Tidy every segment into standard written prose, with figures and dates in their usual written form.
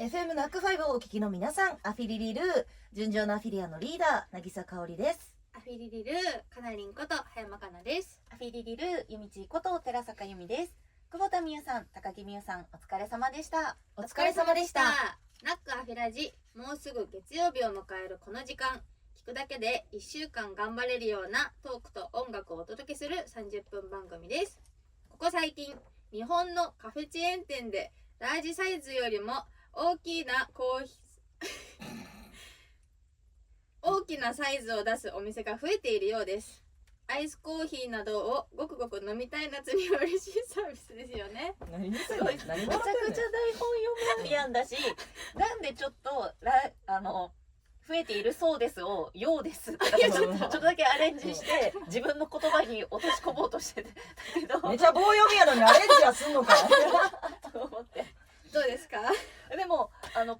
FM ナックファイブをお聞きの皆さん、アフィリリルー純情のアフィリアのリーダー渚香織です。アフィリリルかなりんこと葉山かなです。アフィリリルゆみちこと寺坂由美です。久保田美優さん、高木美優さん、お疲れ様でした。お疲れ様でした。ナックアフィラジ、もうすぐ月曜日を迎えるこの時間、聞くだけで1週間頑張れるようなトークと音楽をお届けする30分番組です。ここ最近、日本のカフェチェーン店でラージサイズよりも大きな大きなサイズを出すお店が増えているようです。アイスコーヒーなどをごくごく飲みたい夏には嬉しいサービスですよね。何すごい、めちゃくちゃ台本読むやんだし、なんでちょっと増えているそうですをようですってちょっとだけアレンジして自分の言葉に落とし込もうとしてたけど、めちゃ棒読みやのにアレンジはすんのかと思って。どうですか？でも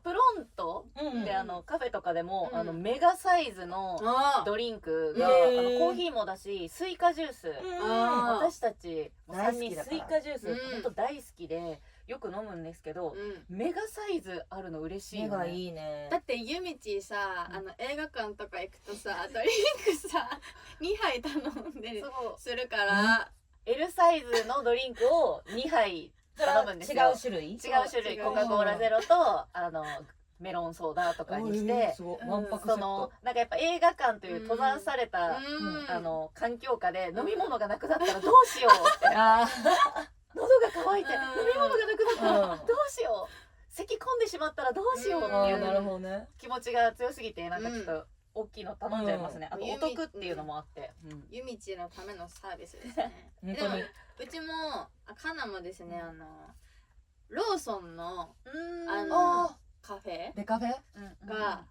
プロントでカフェとかでもうんメガサイズのドリンクがコーヒーもだし、スイカジュース、私たち3人スイカジュース本当大好きでよく飲むんですけど、メガサイズあるの嬉しいよね。目がいいね。だってゆみちさ、映画館とか行くとさ、ドリンクさ2杯頼んでするから、L サイズのドリンクを2杯頼むんですよ。違う種類コカ・コーラゼロとメロンソーダとかにしてわんぱくセット。なんかやっぱ映画館という閉ざされた環境下で飲み物がなくなったらどうしようって喉が渇いて飲み物がなくなったらどうしよう、咳込んでしまったらどうしようっていう気持ちが強すぎて、なんかちょっと大きいの頼んじゃいますね。あとお得っていうのもあってゆみちのためのサービスですね。本当にうちもかなもですね、ローソンのカフェデカフェが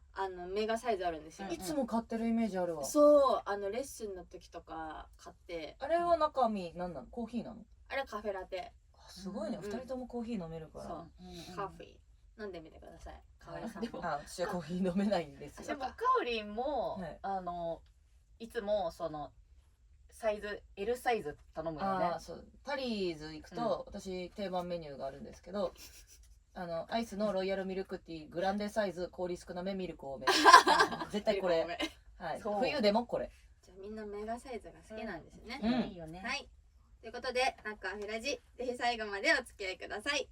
メガサイズあるんですよ。いつも買ってるイメージあるわ。そうレッスンの時とか買って。あれは中身何なの？コーヒーなの？あれカフェラテ。すごいね、2人ともコーヒー飲めるから。そうカフェ飲んでみてください。かわいさんも。私はコーヒー飲めないんですよ。でもかおりんもいつもそのサイズ L サイズ頼むよね。そうタリーズ行くと、私定番メニューがあるんですけど、アイスのロイヤルミルクティーグランデサイズ、氷少なめ、ミルク多め絶対これ、はい、冬でもこれ。じゃあみんなメガサイズが好きなんですね。いいよね。はい、ということでナックアフィラジ、ぜひ最後までお付き合いください。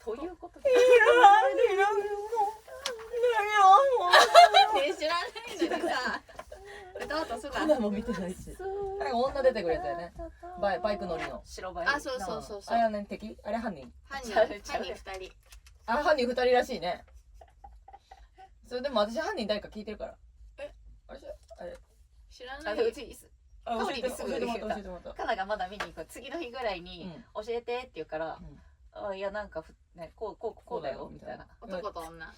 ということで知らないのにさ歌おうとするな。も見てないし、女出てくるやつだよね。バイク乗りの白バイ。そうあれはね、敵？あれ犯人2人。犯人2人らしいね。それでも私犯人誰か聞いてるから。あれ知らない。うちかおりにすぐ言ったかながまだ見に行く次の日ぐらいに教えてって言うから、いやなんかね、こうだよみたいな。男と女。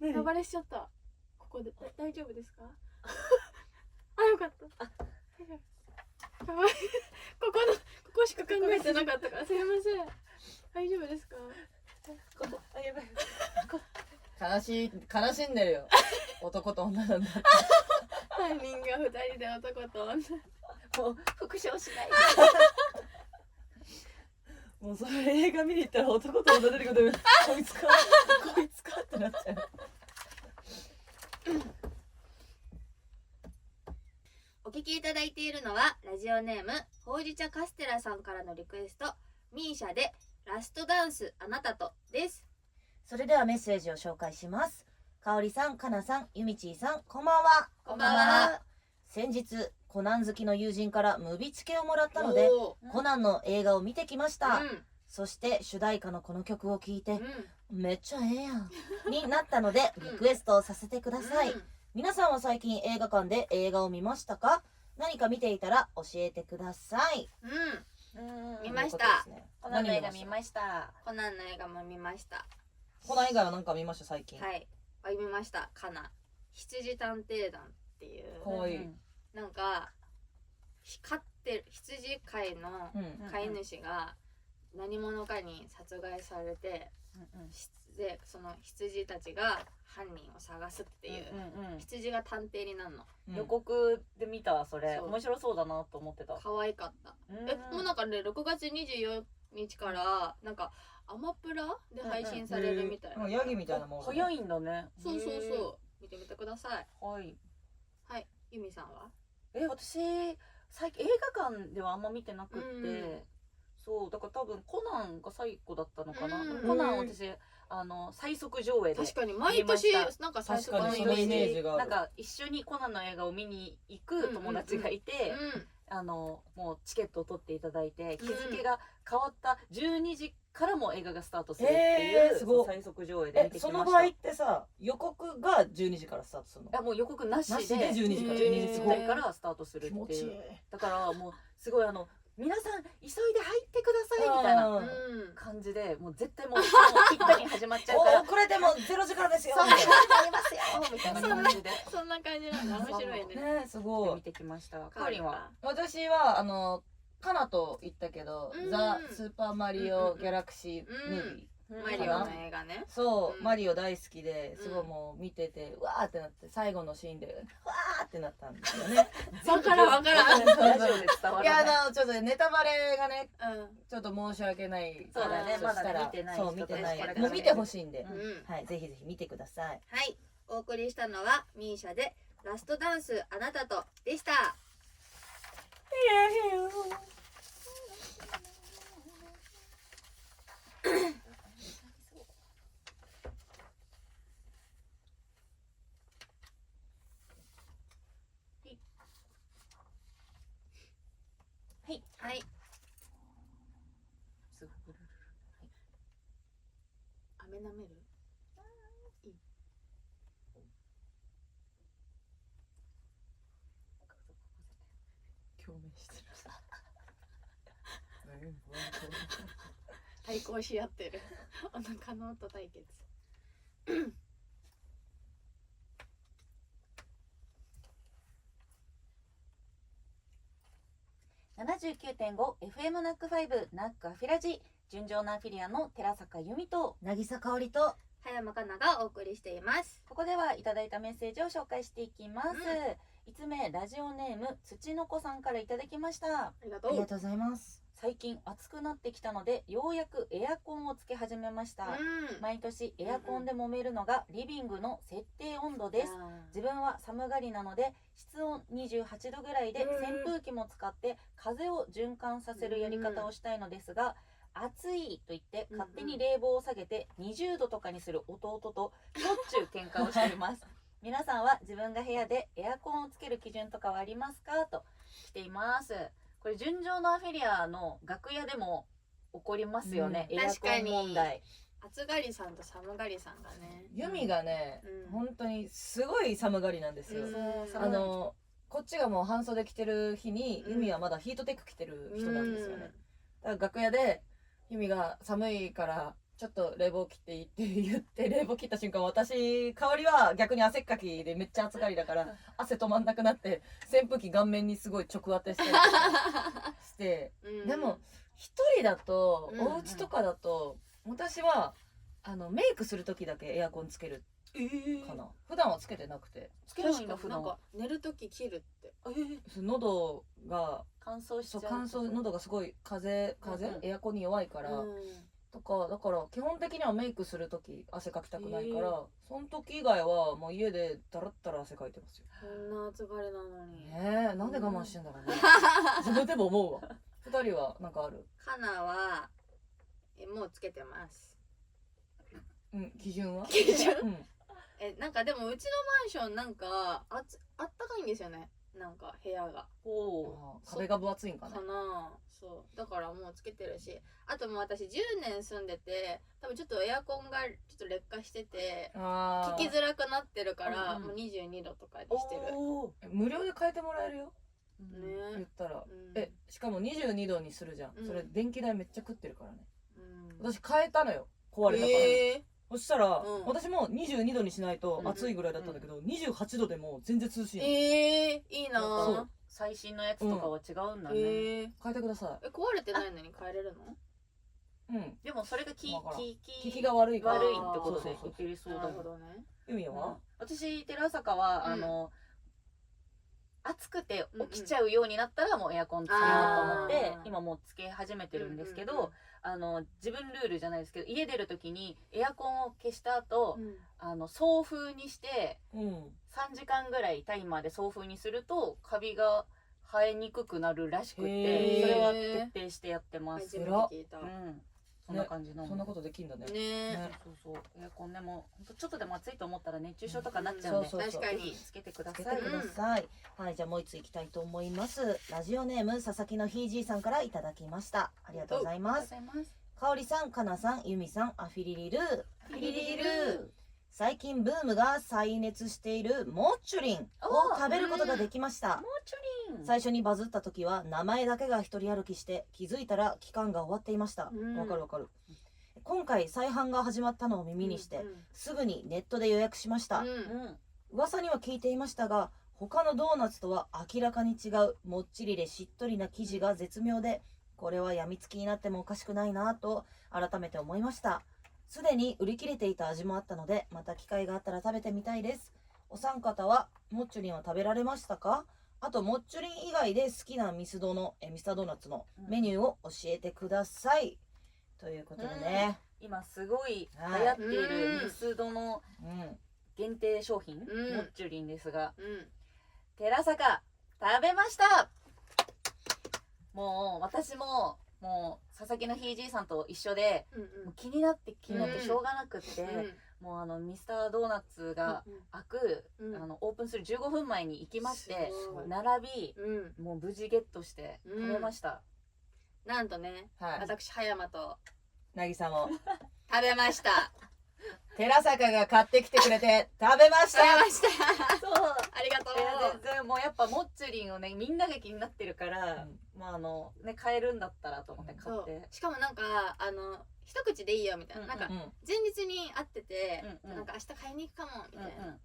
呼ばれしちゃった。ここで大丈夫ですか？あ、よかった。ここしか考えてなかったからすいません。大丈夫ですか？悲しんでるよ。男と女なんだ。犯人が2人で男と女。もう復唱しない。もうそれ映画見に行ったら男と女出てくる。こいつかってなっちゃう。お聞きいただいているのはラジオネームほうじ茶カステラさんからのリクエスト、ミーシャでラストダンスあなたとです。それではメッセージを紹介します。かおりさん、かなさん、ゆみちーさん、こんばんは。こんばんは。先日コナン好きの友人からムビチケをもらったのでコナンの映画を見てきました。そして主題歌のこの曲を聴いて、めっちゃええやんになったのでリクエストをさせてください。皆さんは最近映画館で映画を見ましたか？何か見ていたら教えてください。見ました。コナンの映画見ました。コナンの映画も見ました。コナン以外は何か見ました？最近。はい、見ました。かな羊探偵団っていう、かわいい。なんか光ってる羊飼いの飼い主が何者かに殺害されてでその羊たちが犯人を探すっていう、羊が探偵になるの。予告で見たそれ、そう面白そうだなと思ってた。可愛かった。もうなんかね6月24日からなんかアマプラで配信されるみたいな。ヤギみたいなもん。早いんだね。そう見てみてください。はい。ゆみさんは？私最近映画館ではあんま見てなくって、そうだから多分コナンが最後だったのかな。コナン私最速上映で、確かに毎年なんか最速のイメージがなんか一緒にコナンの映画を見に行く友達がいて、もうチケットを取っていただいて、日付が変わった12時からも映画がスタートするっていう、最速上映で見てきました。その場合ってさ、予告が12時からスタートするの？いやもう予告なしで12時から12時台からスタートするっていう。だからもうすごい皆さん急いで入ってくださいみたいな感じで、もう絶対もうぴったり始まっちゃうから遅れても0時からですよそうなりますよみたいな感じでそんな感じなんだ。面白いね。すごい見てきました。かおりんは？私はカナと言ったけど、ザ・スーパーマリオ・ギャラクシー・ムービー、マリオの映画ね。そう、マリオ大好きですごいもう見ててうわーってなって、最後のシーンでわーってなったんですよね。わからんラジオで伝わいやらない。ちょっとネタバレがね、ちょっと申し訳ない。そうだね、まだ見てない人そう見てないたちもう見てほしいんで、うんはい、ぜひぜひ見てください。はい、お送りしたのはミーシャでラストダンスあなたとでした。はい。飴舐める？いい。共鳴してる。対抗し合ってる。お腹の音対決。79.5FM ナック5ナックアフィラジ、純情なアフィリアの寺坂由美と渚香織と葉山かながお送りしています。ここではいただいたメッセージを紹介していきます。5つ目、ラジオネーム土の子さんからいただきました。ありがとう。ありがとうございます。最近暑くなってきたのでようやくエアコンをつけ始めました。毎年エアコンで揉めるのがリビングの設定温度です。自分は寒がりなので室温28度ぐらいで扇風機も使って風を循環させるやり方をしたいのですが、暑いと言って勝手に冷房を下げて20度とかにする弟としょっちゅう喧嘩をしています皆さんは自分が部屋でエアコンをつける基準とかはありますかと来ています。これ純情のアフィリアの楽屋でも起こりますよね、エアコン問題。暑がりさんと寒がりさんがね、ユミがね、本当にすごい寒がりなんですよ。こっちがもう半袖着てる日に、ユミはまだヒートテック着てる人なんですよね。だから楽屋でユミが寒いからちょっと冷房切っていいって言って冷房切った瞬間、私香りは逆に汗っかきでめっちゃ暑がりだから汗止まんなくなって扇風機顔面にすごい直当てしたりして、でも一人だとお家とかだと私はメイクする時だけエアコンつけるかな。普段はつけてなくて。つけないんだ普段。なんか寝る時切るって。喉が乾燥しちゃう。喉がすごい風エアコンに弱いから。とかだから基本的にはメイクする時汗かきたくないから、その時以外はもう家でだらったら汗かいてますよ。こんな暑がりなのになんで我慢してんだろうね自分でも思うわ。2人はなんかある？カナはもうつけてます。基準は？基準、なんかでもうちのマンションなんかあったかいんですよね。なんか部屋が壁が分厚いんかな。そうだからもうつけてるし、あともう私10年住んでて多分ちょっとエアコンがちょっと劣化してて効きづらくなってるから、もう22度とかにしてる。無料で変えてもらえるよね、言ったら、しかも22度にするじゃん、それ電気代めっちゃ食ってるからね。私変えたのよ、壊れたから、そしたら、私も22度にしないと暑いぐらいだったんだけど、28度でも全然涼しいの。いいなぁ。最新のやつとかは違うんだね。変えてください。壊れてないのに変えれるの？でもそれがわからん効きが悪いから悪いってことでそういけるそうだよ。なるほどね。ユミは私寺坂は暑くて起きちゃうようになったらもうエアコンつけようと思って今もうつけ始めてるんですけど、自分ルールじゃないですけど、家出る時にエアコンを消した後、送風にして3時間ぐらいタイマーで送風にするとカビが生えにくくなるらしくて、それは徹底してやってます。初めて聞いた。そんな感じなの。そんなことできんだね。ね。そうエアコンでもちょっとでも暑いと思ったら熱中症とかなっちゃうんで、確かにつけてください。つけてください。はい、じゃあもう一ついきたいと思います。ラジオネーム佐々木のひいじいさんからいただきました。ありがとうございます。かおりさん、かなさん、ゆみさん、アフィリリルフィリリル。最近ブームが再熱しているモッチュリンを食べることができました。モッチュリン。最初にバズった時は名前だけが一人歩きして気づいたら期間が終わっていました。わかるわかる。今回再販が始まったのを耳にしてすぐにネットで予約しました。噂には聞いていましたが、他のドーナツとは明らかに違うもっちりでしっとりな生地が絶妙で、これはやみつきになってもおかしくないなと改めて思いました。すでに売り切れていた味もあったので、また機会があったら食べてみたいです。お三方はモッチュリンは食べられましたか？あとモッチュリン以外で好きなミスドーナツのメニューを教えてください。ということでね、今すごい流行っているミスドの限定商品、モッチュリンですが、寺坂食べました。もう私も佐々木のひいじいさんと一緒で、もう気になってしょうがなくって、もうミスタードーナツが開く、オープンする15分前に行きまして並び、もう無事ゲットして食べました。なんとね、私葉山と渚も食べました。寺坂が買ってきてくれて食べました。そうありがとう。全然もうやっぱモッチュリンをね、みんなが気になってるから、買えるんだったらと思って買って。しかもなんか一口でいいよみたいな、なんか前日に会ってて、なんか明日買いに行くかもみたいな。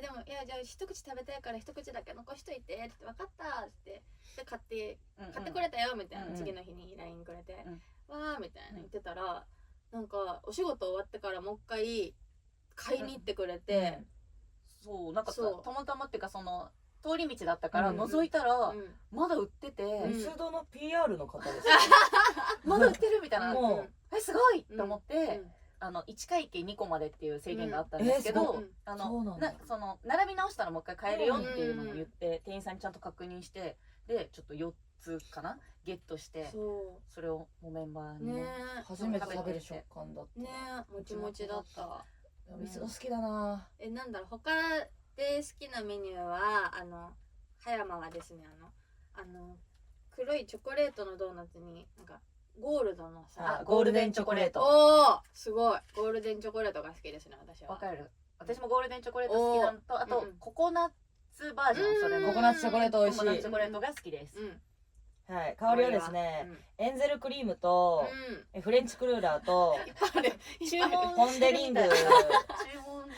でもじゃあ一口食べたいから一口だけ残しといてって分かったってで買ってくれたよみたいな、次の日に LINE くれて、わーみたいな言ってたら、なんかお仕事終わってからもう一回買いに行ってくれて、そうなんかたまたまっていうかその通り道だったから覗いたらまだ売ってて、ミスドの PR の方ですまだ売ってるみたいな、すごいと思って。1会計2個までっていう制限があったんですけど、その並び直したらもう一回買えるよっていうのを言って店員さんにちゃんと確認して、でちょっと4つかなゲットして、それをもうメンバーに初めて食べる食感だったね。もちもちだった。ミスド好きだな。なんだろう、他で好きなメニューは葉山はですね、黒いチョコレートのドーナツになんかゴールドのさ、ゴールデンチョコレート。おお、すごい。ゴールデンチョコレートが好きですね、私は。わかる。私もゴールデンチョコレート好きなのと、あとココナッツバージョン、それのココナッツチョコレート美味しい。ココナッツチョコレートが好きです。はい、香りはですね、エンゼルクリームとフレンチクルーラーとポンデリング、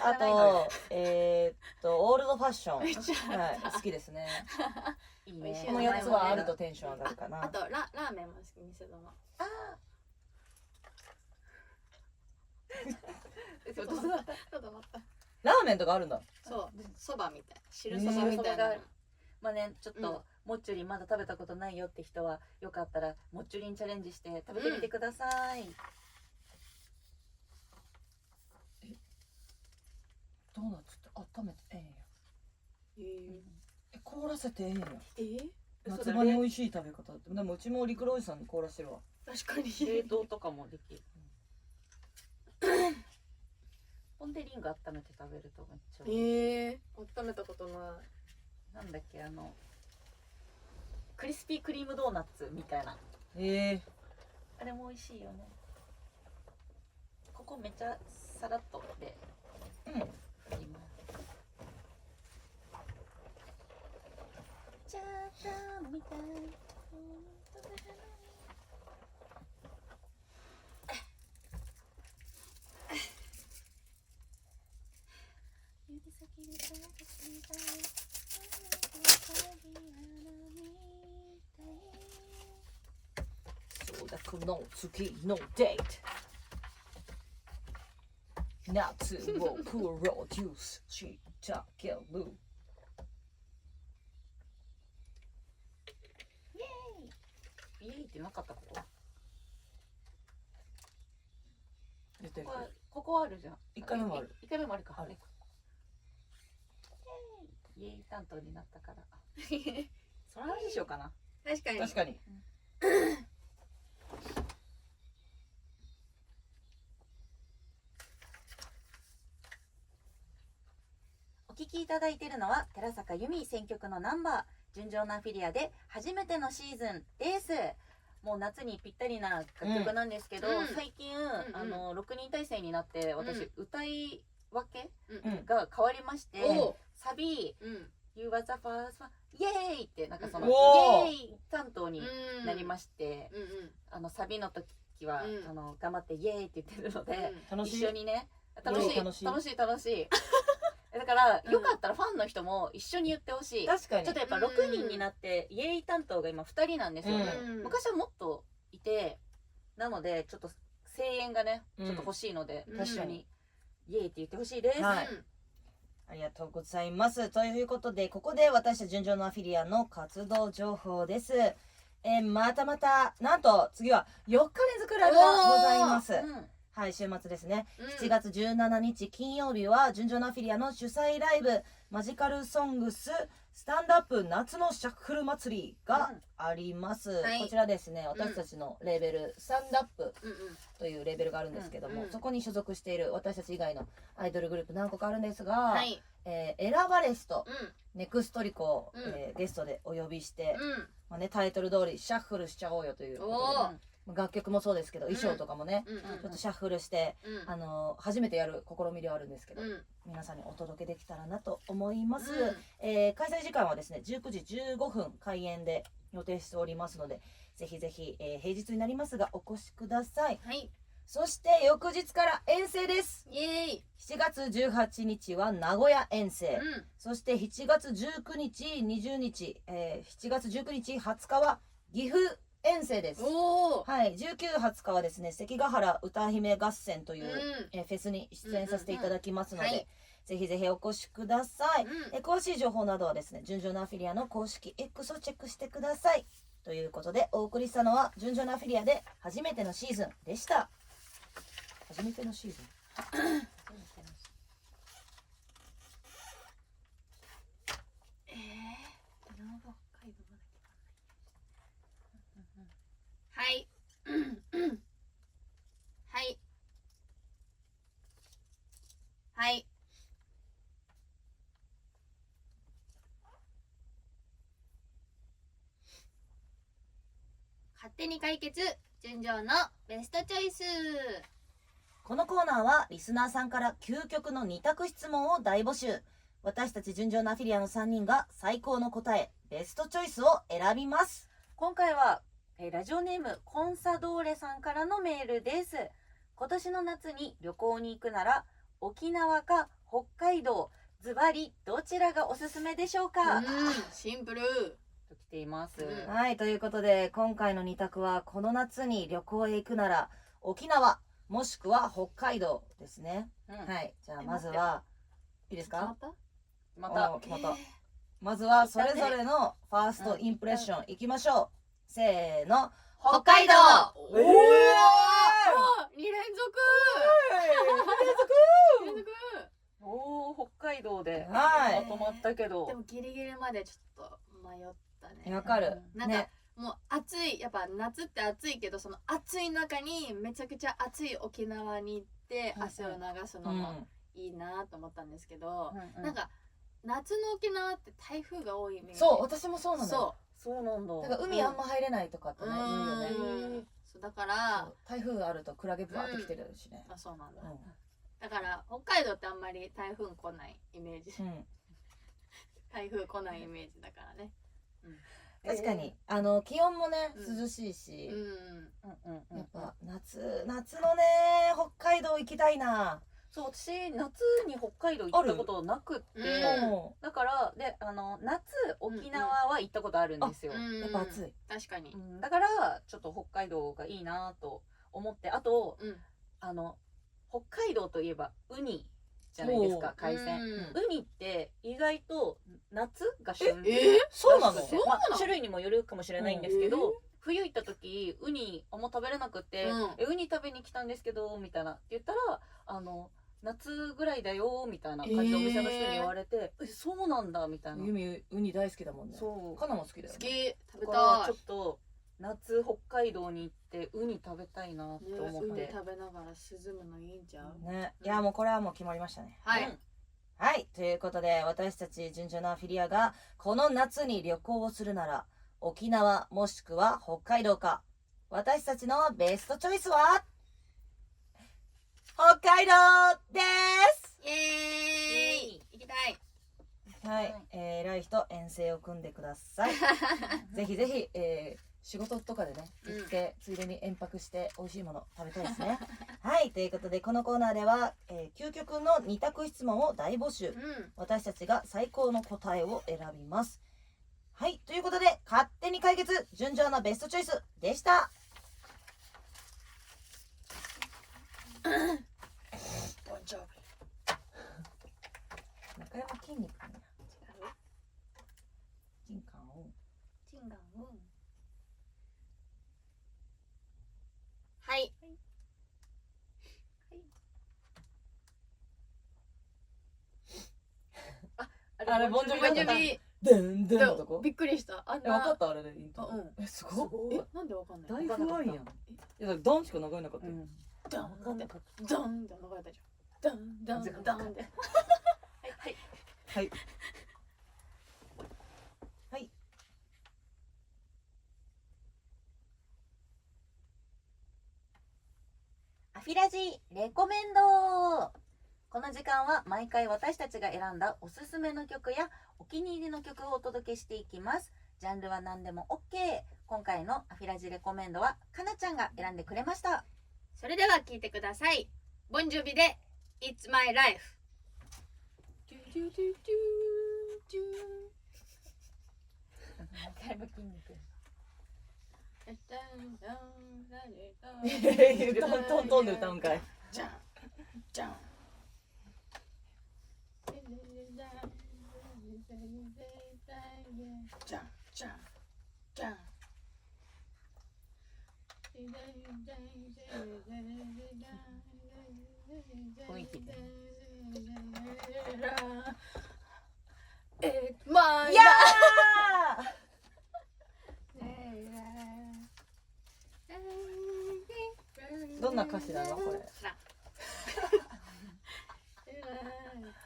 あとオールドファッション、好きですね。この4つはあるとテンション上がるかな。あとラーメンも好き、ミスドの。ラーメンとかあるんだ。そう、そばみたい、汁そばみたいな。まあね、ちょっとモッチュリンまだ食べたことないよって人はよかったらモッチュリンチャレンジして食べてみてください。ドーナツって温めてええんや。凍らせてええんや。夏場に美味しい食べ方。でもうちも陸路おじさんに凍らしてるわ。確かに。冷凍とかもできる。ポンデリング温めて食べるとめっちゃ美味しい。温めたことない。なんだっけ、クリスピークリームドーナツみたいな。あれも美味しいよね。ここめっちゃさらっとで振ります。チャータンみたい。指先で探したい。そうだ、この月のデート夏をプロデュースしてあげる。イエーイってなかったここ。出てる。ここあるじゃん。一回目もある。一回目もあるか。ある。イエーイ担当になったから。その話しようかな。確かに。確かに。お聞きいただいているのは寺坂由美選曲のナンバー純情なアフィリアで初めてのシーズンです。もう夏にぴったりな楽曲なんですけど、最近、6人体制になって私、歌い分けが変わりまして、サビ、You was the first one イエーイってなんかそのイエーイ担当になりまして、サビの時は、頑張ってイエーイって言ってるので、一緒にね、楽しいだからよかったらファンの人も一緒に言ってほしい。確かに。ちょっとやっぱ6人になってイエーイ担当が今2人なんですよね。昔はもっといて、なのでちょっと声援がねちょっと欲しいので、一緒にイエーイって言ってほしいです。はい、ありがとうございます。ということでここで私たち純情のアフィリアの活動情報です。またなんと次は4日連続ライブがございます。はい、週末ですね、7月17日金曜日は純情のアフィリアの主催ライブマジカルソングススタンドアップ夏のシャッフル祭りがあります、こちらですね、私たちのレーベル、スタンドアップというレーベルがあるんですけども、そこに所属している私たち以外のアイドルグループ何個かあるんですが、エラバレスとネクストリコを、ゲストでお呼びして、タイトル通りシャッフルしちゃおうよということで、楽曲もそうですけど衣装とかもね、ちょっとシャッフルして、初めてやる試みではあるんですけど、皆さんにお届けできたらなと思います。開催時間はですね19時15分開演で予定しておりますので、ぜひぜひ、平日になりますがお越しください。そして翌日から遠征です。イエーイ。7月18日は名古屋遠征、そして7月19日20日、7月19日20日は岐阜遠征です。はい、19、20日はですね関ヶ原歌姫合戦という、フェスに出演させていただきますので、ぜひぜひお越しください。詳しい情報などはですね純情なアフィリアの公式 X をチェックしてください。ということでお送りしたのは純情なアフィリアで初めてのシーズンでした。初めてのシーズンはいはいはい勝手に解決純情のベストチョイス。このコーナーはリスナーさんから究極の2択質問を大募集。私たち純情なアフィリアの3人が最高の答えベストチョイスを選びます。今回はラジオネームコンサドーレさんからのメールです。今年の夏に旅行に行くなら沖縄か北海道、ズバリどちらがおすすめでしょうか。シンプルと来ています。はい、ということで今回の2択はこの夏に旅行へ行くなら沖縄もしくは北海道ですね。はい、じゃあまずはいいですか。決まった。まずはそれぞれのファーストインプレッションいきましょう。せーの、北海道。おー、2連続おー、北海道ではまとまったけど、でもギリギリまでちょっと迷ったね。わかる。なんかもう暑い、やっぱ夏って暑いけど、その暑い中にめちゃくちゃ暑い沖縄に行って汗を流すのもいいなと思ったんですけど、なんか夏の沖縄って台風が多いイメージ。そう、私もそうなのよ。そうなんだ。だから海あんま入れないとかってね、言うよね。そうだから台風あるとクラゲブワーってきてるしね。あ、そうなんだ。だから北海道ってあんまり台風来ないイメージ。台風来ないイメージだからね。確かに気温もね涼しいし、やっぱ夏のね北海道行きたいな。そう私夏に北海道行ったことなくって、だからで夏沖縄は行ったことあるんですよ。やっぱ暑い。確かに。だからちょっと北海道がいいなと思って、あと北海道といえばウニじゃないですか、海鮮。ウニって意外と夏が旬。そうなの？種類にもよるかもしれないんですけど、冬行った時ウニあんま食べれなくて、ウニ食べに来たんですけどみたいなって言ったら夏ぐらいだよみたいな感じでお店の人に言われて、そうなんだみたいな。ユミウニ大好きだもんね。そう。カナも好きだよ。好き。食べたい。ちょっと夏北海道に行ってウニ食べたいなって思って。ウニ食べながら涼むのいいんちゃう？ね。いやもうこれはもう決まりましたね。はい。はい、ということで私たち純情なアフィリアがこの夏に旅行をするなら沖縄もしくは北海道か。私たちのベストチョイスは北海道です。イエーイ。行きたい。はい、偉い人遠征を組んでください。ぜひぜひ、仕事とかでね行って、ついでに延泊して美味しいもの食べたいですね。はい、ということでこのコーナーでは、究極の2択質問を大募集、私たちが最高の答えを選びます。はい、ということで勝手に解決純情なベストチョイスでした。中山筋肉かな。ジンカンを。はい。あれボンジョビだった。でんでんのとこ。びっくりした。分かったあれでイント。すごい。なんでわかんない。大不安やん。いやドンしか流れなかった。ドンってドンって流れたじゃん。ドンドンドンって。はいはいはい。アフィラジレコメンド。この時間は毎回私たちが選んだおすすめの曲やお気に入りの曲をお届けしていきます。ジャンルは何でも OK。今回のアフィラジレコメンドはかなちゃんが選んでくれました。それでは聴いてください。ボンジョビで It's My Life。トントンで歌うんかい。じゃんじゃん。じゃんじゃんじゃん。雰囲気で。It's my life。どんな歌詞なのこれ。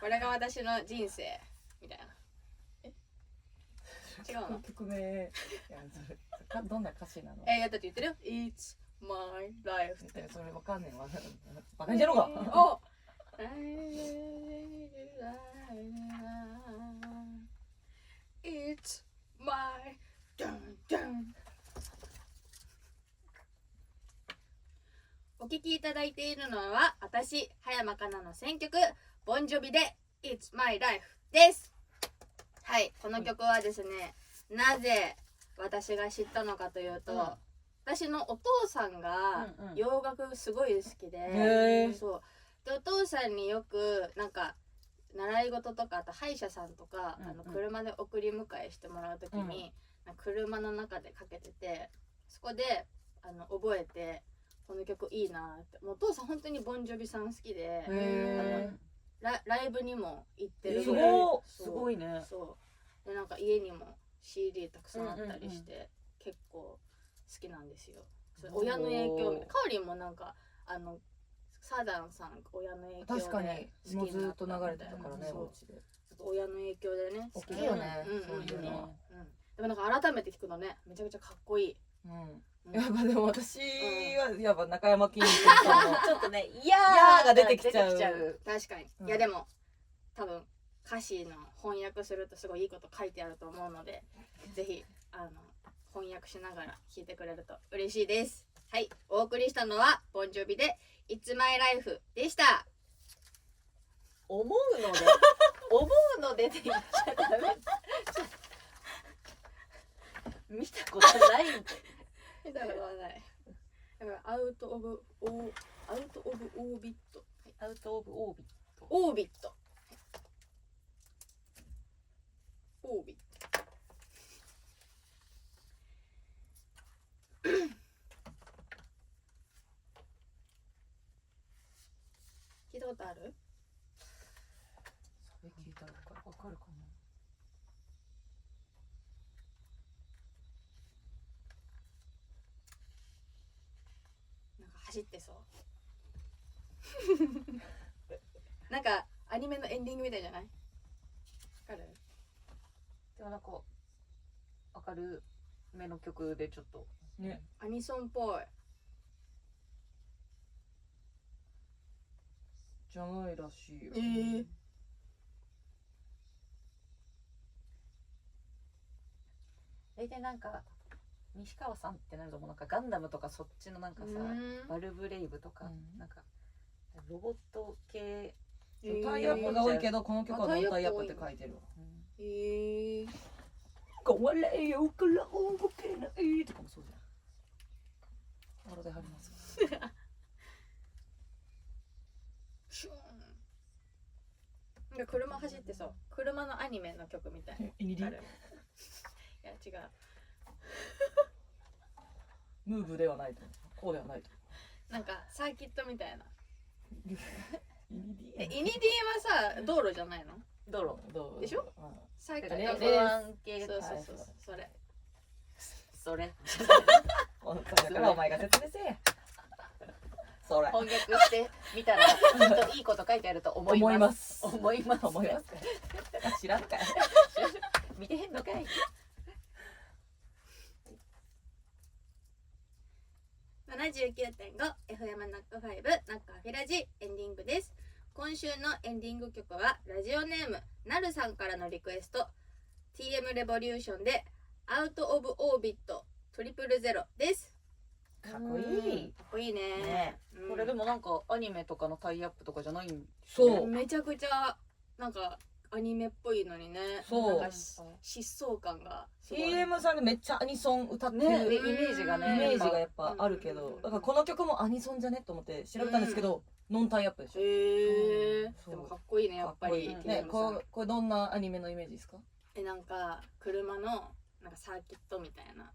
これが私の人生みたいな。違うの？曲名。どんな歌詞なの？だって言ってるよ。It's my life。それわかんねえわ。バカにしてろか。お。It's my dun dun。お聴きいただいているのは私葉山かなの選曲ボンジョビで It's My Life です。はい、この曲はですね、なぜ私が知ったのかというと、私のお父さんが洋楽すごい好きで、そうでお父さんによくなんか習い事とか、あと歯医者さんとか、車で送り迎えしてもらう時に、車の中でかけてて、そこで覚えてこの曲いいなって。もうお父さん本当にボンジョビさん好きで、ライブにも行ってるぐらい。すごいね。そうでなんか家にも CD たくさんあったりして、結構好きなんですよ。それ親の影響みたいな。かおりんもなんかサザンさん親の影響で確かにもうずっと流れてたからね、お家で。親の影響でね。大きいよね、そういうのは。でもなんか改めて聞くのね、めちゃくちゃかっこいい。やっぱでも私はやっぱ中山きんに君さんのちょっとね、いやーが出てきちゃう。確かに。いやでも多分歌詞の翻訳するとすごいいいこと書いてあると思うので、ぜひ翻訳しながら聴いてくれると嬉しいです。はい、お送りしたのはボンジョビで It's My Life でした。思うので思うのでって言っちゃダメ。見たことないんで。見たことはない。だからアウトオブオービット。アウトオブオービット。オービット。オービット。聞いたことある？それ聞いたらわかるかな。なんか走ってそう。なんかアニメのエンディングみたいじゃない？わかる？でもなんか明るめの曲でちょっとね。アニソンっぽい。じゃないらしいよ。大体なんか西川さんってなるともうなんかガンダムとかそっちのなんかさ、バルブレイブとか、なんかロボット系タイアップが多いけどこの曲はノンタイアップって書いてるわ。壊れよから動けないとかもそうじゃん。あれで貼ります。シューン。で車走ってそう。車のアニメの曲みたい。イニディ。いや違う。ムーブではないと。こうではないと。なんかサーキットみたいな。イニディ。イニディはさ道路じゃないの？道路でしょ？サーキットレレーン系。そうそれ。それ。それはお前が説明せえ。それ。翻訳してみたらきっといいこと書いてあると思います。思います。知らんかい。見てへんのかい。79.5 FM ナックファイブナックアフィラジエンディングです。今週のエンディング曲はラジオネームなるさんからのリクエスト TM レボリューションでアウトオブオービット000です。かっこいい。かっこいいね。これでもなんかアニメとかのタイアップとかじゃないん。そう。めちゃくちゃなんかアニメっぽいのにね。そう。なんか疾走感が。TM さんがめっちゃアニソン歌ってる、イメージがね。イメージがやっぱあるけど、だからこの曲もアニソンじゃねと思って調べたんですけど、ノンタイアップでしょ。でもかっこいいねやっぱり。ね、これどんなアニメのイメージですか？なんか車のなんかサーキットみたいな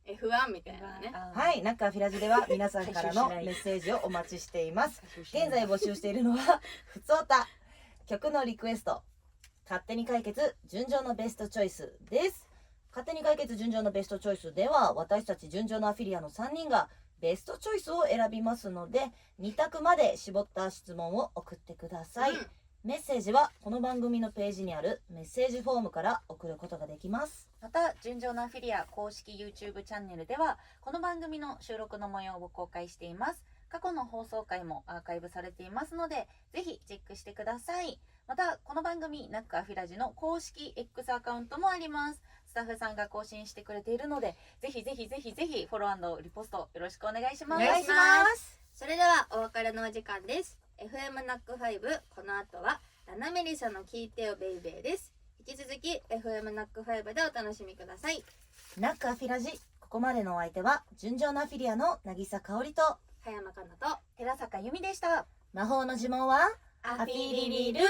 F1 みたいなね。はい、ナックアフィラジでは皆さんからのメッセージをお待ちしています。現在募集しているのはふつおた、曲のリクエスト、勝手に解決純情のベストチョイスです。勝手に解決純情のベストチョイスでは私たち純情のアフィリアの3人がベストチョイスを選びますので、2択まで絞った質問を送ってください。メッセージはこの番組のページにあるメッセージフォームから送ることができます。また純情のアフィリア公式 YouTube チャンネルではこの番組の収録の模様を公開しています。過去の放送回もアーカイブされていますのでぜひチェックしてください。またこの番組ナックアフィラジの公式 X アカウントもあります。スタッフさんが更新してくれているのでぜひフォロー&リポストよろしくお願いします。お願いします。それではお別れのお時間です。FM ナック5、この後はラナメリサの聞いてよベイベーです。引き続き FM ナック5でお楽しみください。ナックアフィラジ、ここまでのお相手は純情なアフィリアの渚香織と葉山かなと寺坂由美でした。魔法の呪文はアフィリリルー。